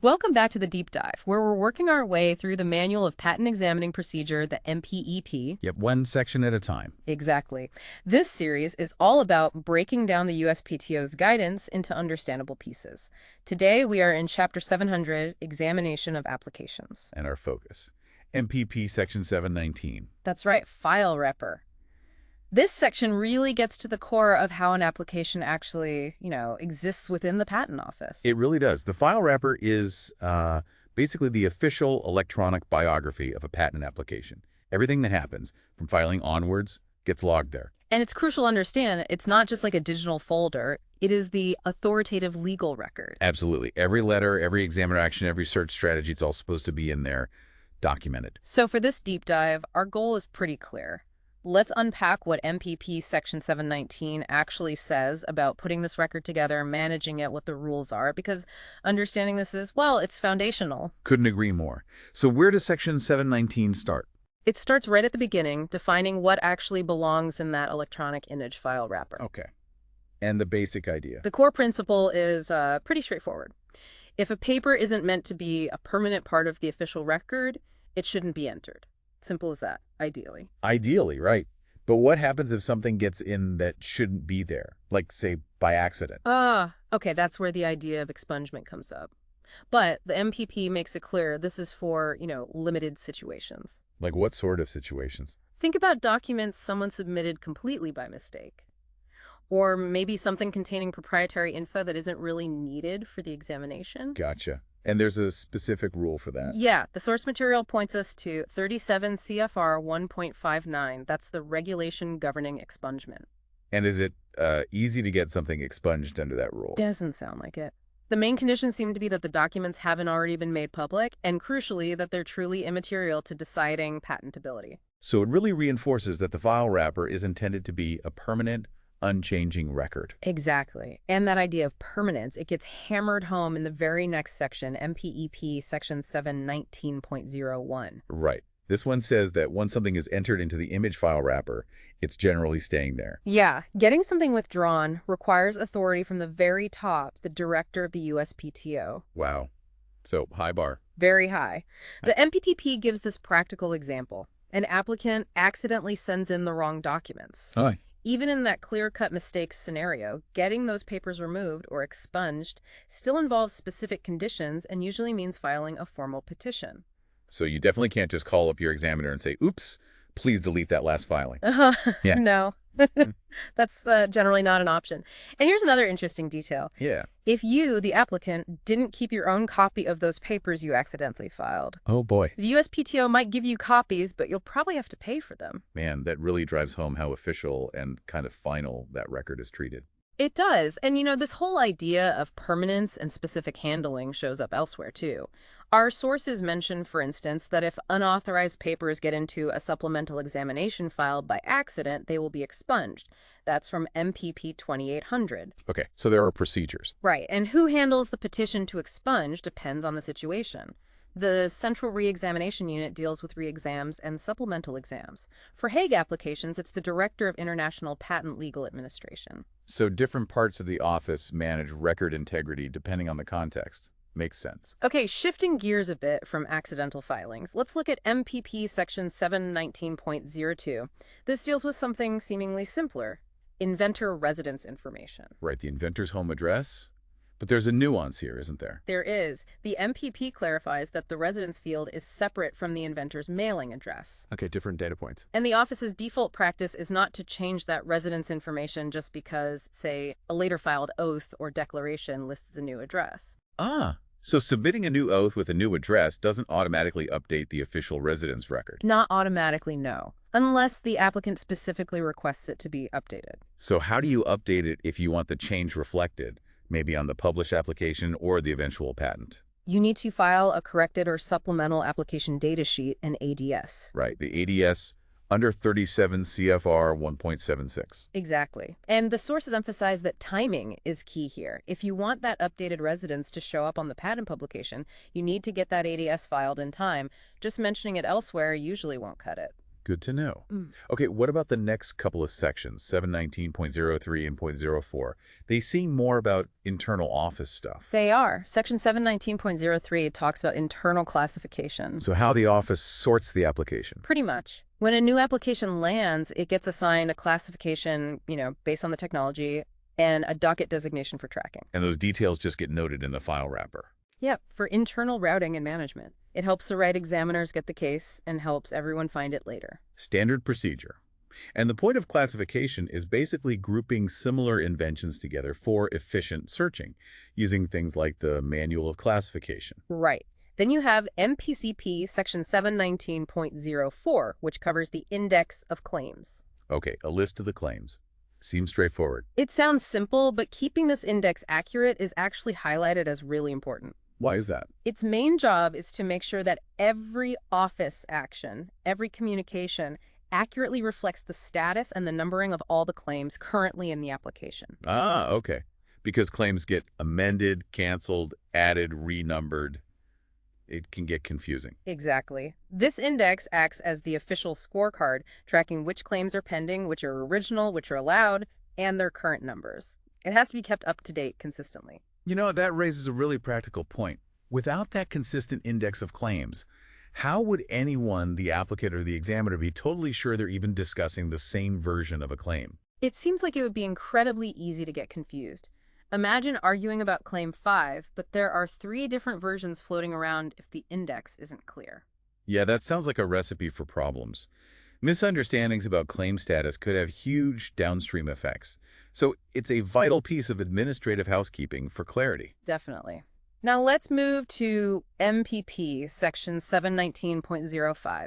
Welcome back to the deep dive, where we're working our way through the Manual of Patent Examining Procedure, the MPEP. Yep, one section at a time. Exactly. This series is all about breaking down the USPTO's guidance into understandable pieces. Today, we are in Chapter 700, Examination of Applications. And our focus. MPP Section 719. That's right, file wrapper. This section really gets to the core of how an application actually, exists within the patent office. It really does. The file wrapper is basically the official electronic biography of a patent application. Everything that happens from filing onwards gets logged there. And it's crucial to understand, it's not just like a digital folder. It is the authoritative legal record. Absolutely. Every letter, every examiner action, every search strategy, it's all supposed to be in there, documented. So for this deep dive, our goal is pretty clear. Let's unpack what MPP Section 719 actually says about putting this record together, managing it, what the rules are, because understanding this is, well, it's foundational. Couldn't agree more. So where does Section 719 start? It starts right at the beginning, defining what actually belongs in that electronic image file wrapper. Okay. And the basic idea? The core principle is pretty straightforward. If a paper isn't meant to be a permanent part of the official record, it shouldn't be entered. Simple as that, ideally. Ideally, right. But what happens if something gets in that shouldn't be there? Like, say, by accident? Okay, that's where the idea of expungement comes up. But the MPP makes it clear this is for, limited situations. Like what sort of situations? Think about documents someone submitted completely by mistake. Or maybe something containing proprietary info that isn't really needed for the examination. Gotcha. And there's a specific rule for that? Yeah, the source material points us to 37 CFR 1.59. That's the regulation governing expungement. And is it easy to get something expunged under that rule? Doesn't sound like it. The main conditions seem to be that the documents haven't already been made public, and crucially, that they're truly immaterial to deciding patentability. So it really reinforces that the file wrapper is intended to be a permanent, unchanging record. Exactly. And that idea of permanence, it gets hammered home in the very next section, MPEP Section 719.01. Right. This one says that once something is entered into the image file wrapper, it's generally staying there. Yeah, getting something withdrawn requires authority from the very top, the director of the USPTO. Wow. So, high bar. Very high. The MPTP gives this practical example. An applicant accidentally sends in the wrong documents. Hi. Even in that clear-cut mistake scenario, getting those papers removed or expunged still involves specific conditions and usually means filing a formal petition. So you definitely can't just call up your examiner and say, oops, please delete that last filing. Yeah. No, that's generally not an option. And here's another interesting detail. Yeah. If you, the applicant, didn't keep your own copy of those papers you accidentally filed, Oh, boy. the USPTO might give you copies, but you'll probably have to pay for them. Man, that really drives home how official and kind of final that record is treated. It does. And, this whole idea of permanence and specific handling shows up elsewhere, too. Our sources mention, for instance, that if unauthorized papers get into a supplemental examination file by accident, they will be expunged. That's from MPP 2800. Okay, so there are procedures. Right. And who handles the petition to expunge depends on the situation. The Central Reexamination Unit deals with reexams and supplemental exams. For Hague applications, it's the Director of International Patent Legal Administration. So different parts of the office manage record integrity depending on the context. Makes sense. Okay, shifting gears a bit from accidental filings, let's look at MPP Section 719.02. This deals with something seemingly simpler, inventor residence information. Right, the inventor's home address. But there's a nuance here, isn't there? There is. The MPP clarifies that the residence field is separate from the inventor's mailing address. Okay, different data points. And the office's default practice is not to change that residence information just because, say, a later filed oath or declaration lists a new address. So submitting a new oath with a new address doesn't automatically update the official residence record. Not automatically, no, unless the applicant specifically requests it to be updated. So how do you update it if you want the change reflected, maybe on the published application or the eventual patent? You need to file a corrected or supplemental application data sheet, an ADS. Right, the ADS under 37 CFR 1.76. Exactly. And the sources emphasize that timing is key here. If you want that updated residence to show up on the patent publication, you need to get that ADS filed in time. Just mentioning it elsewhere usually won't cut it. Good to know. Mm. Okay, what about the next couple of sections, 719.03 and point zero 0.04? They seem more about internal office stuff. They are. Section 719.03 talks about internal classification. So how the office sorts the application. Pretty much. When a new application lands, it gets assigned a classification, based on the technology, and a docket designation for tracking. And those details just get noted in the file wrapper. Yep, for internal routing and management. It helps the right examiners get the case and helps everyone find it later. Standard procedure. And the point of classification is basically grouping similar inventions together for efficient searching, using things like the Manual of Classification. Right. Then you have MPCP section 719.04, which covers the index of claims. Okay, a list of the claims. Seems straightforward. It sounds simple, but keeping this index accurate is actually highlighted as really important. Why is that? Its main job is to make sure that every office action, every communication, accurately reflects the status and the numbering of all the claims currently in the application. Ah, okay. Because claims get amended, canceled, added, renumbered. It can get confusing. Exactly. This index acts as the official scorecard, tracking which claims are pending, which are original, which are allowed, and their current numbers. It has to be kept up to date consistently. That raises a really practical point. Without that consistent index of claims, how would anyone, the applicant or the examiner, be totally sure they're even discussing the same version of a claim? It seems like it would be incredibly easy to get confused. Imagine arguing about Claim 5, but there are 3 different versions floating around if the index isn't clear. Yeah, that sounds like a recipe for problems. Misunderstandings about claim status could have huge downstream effects. So it's a vital piece of administrative housekeeping for clarity. Definitely. Now let's move to MPP, section 719.05.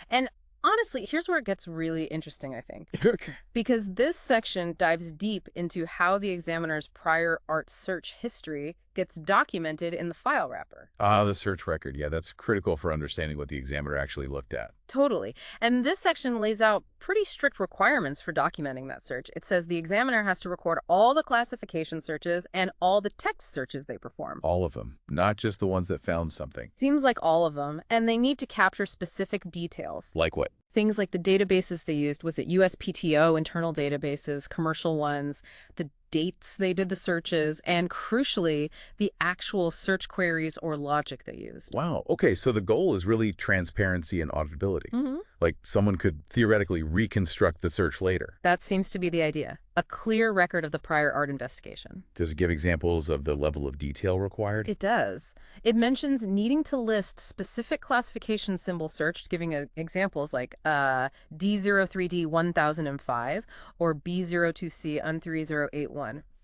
And honestly, here's where it gets really interesting, I think. Okay. Because this section dives deep into how the examiner's prior art search history gets documented in the file wrapper. Ah, the search record. Yeah, that's critical for understanding what the examiner actually looked at. Totally. And this section lays out pretty strict requirements for documenting that search. It says the examiner has to record all the classification searches and all the text searches they perform. All of them, not just the ones that found something. Seems like all of them, and they need to capture specific details. Like what? Things like the databases they used. Was it USPTO, internal databases, commercial ones, the dates they did the searches, and crucially, the actual search queries or logic they used. Wow. Okay, so the goal is really transparency and auditability. Like someone could theoretically reconstruct the search later. That seems to be the idea. A clear record of the prior art investigation. Does it give examples of the level of detail required? It does. It mentions needing to list specific classification symbols searched, giving examples like D03D 1005 or B02C UN3081.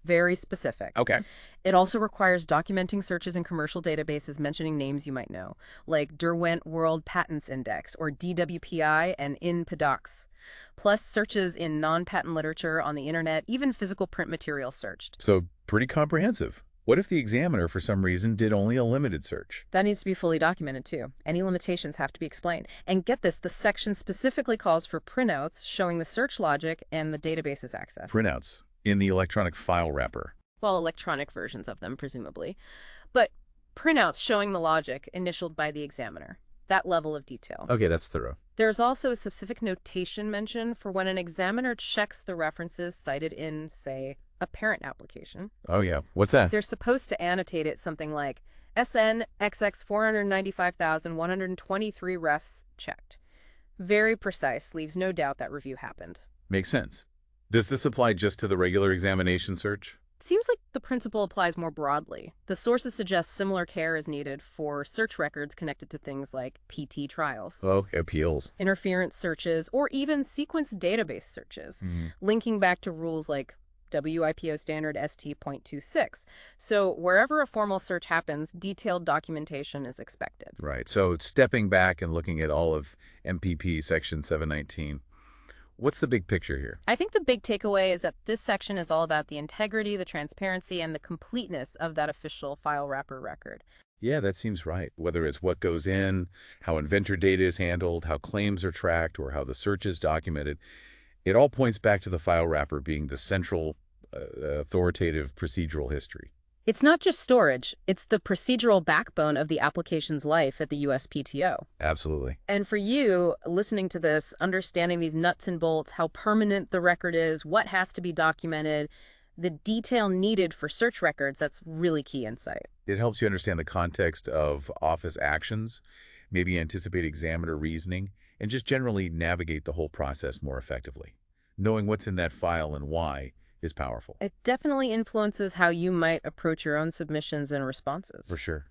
Very specific. Okay. It also requires documenting searches in commercial databases mentioning names you might know, like Derwent World Patents Index or DWPI and INPEDOX, plus searches in non-patent literature on the internet, even physical print material searched. So pretty comprehensive. What if the examiner, for some reason, did only a limited search? That needs to be fully documented, too. Any limitations have to be explained. And get this, the section specifically calls for printouts showing the search logic and the database's access. Printouts in the electronic file wrapper. Well, electronic versions of them, presumably. But printouts showing the logic initialed by the examiner. That level of detail. Okay, that's thorough. There's also a specific notation mentioned for when an examiner checks the references cited in, say, a parent application. Oh, yeah. What's that? They're supposed to annotate it something like SN XX 495,123 refs checked. Very precise, leaves no doubt that review happened. Makes sense. Does this apply just to the regular examination search? Seems like the principle applies more broadly. The sources suggest similar care is needed for search records connected to things like PT trials. Oh, appeals. Interference searches, or even sequence database searches, linking back to rules like WIPO standard ST.26. So wherever a formal search happens, detailed documentation is expected. Right. So stepping back and looking at all of MPP section 719, what's the big picture here? I think the big takeaway is that this section is all about the integrity, the transparency, and the completeness of that official file wrapper record. Yeah, that seems right. Whether it's what goes in, how inventor data is handled, how claims are tracked, or how the search is documented, it all points back to the file wrapper being the central authoritative procedural history. It's not just storage, it's the procedural backbone of the application's life at the USPTO. Absolutely. And for you, listening to this, understanding these nuts and bolts, how permanent the record is, what has to be documented, the detail needed for search records, that's really key insight. It helps you understand the context of office actions, maybe anticipate examiner reasoning, and just generally navigate the whole process more effectively. Knowing what's in that file and why is powerful. It definitely influences how you might approach your own submissions and responses. For sure.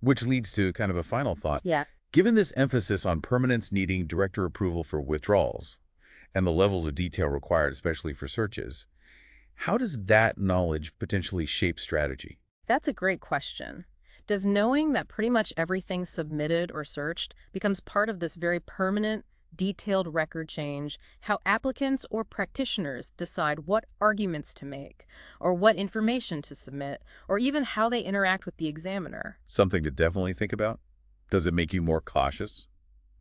Which leads to kind of a final thought. Yeah. Given this emphasis on permanence needing director approval for withdrawals and the levels of detail required, especially for searches, how does that knowledge potentially shape strategy? That's a great question. Does knowing that pretty much everything submitted or searched becomes part of this very permanent, detailed record change, how applicants or practitioners decide what arguments to make, or what information to submit, or even how they interact with the examiner? Something to definitely think about? Does it make you more cautious,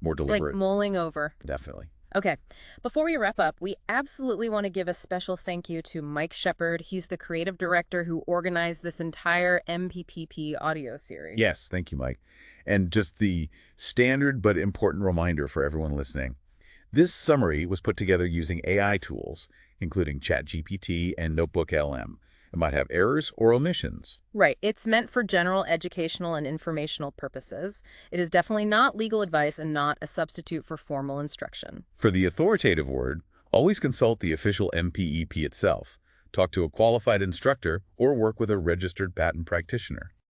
more Like deliberate? mulling over. Definitely. Okay, before we wrap up, we absolutely want to give a special thank you to Mike Shepard. He's the creative director who organized this entire MPPP audio series. Yes, thank you, Mike. And just the standard but important reminder for everyone listening. This summary was put together using AI tools, including ChatGPT and NotebookLM. It might have errors or omissions. Right. It's meant for general educational and informational purposes. It is definitely not legal advice and not a substitute for formal instruction. For the authoritative word, always consult the official MPEP itself. Talk to a qualified instructor or work with a registered patent practitioner.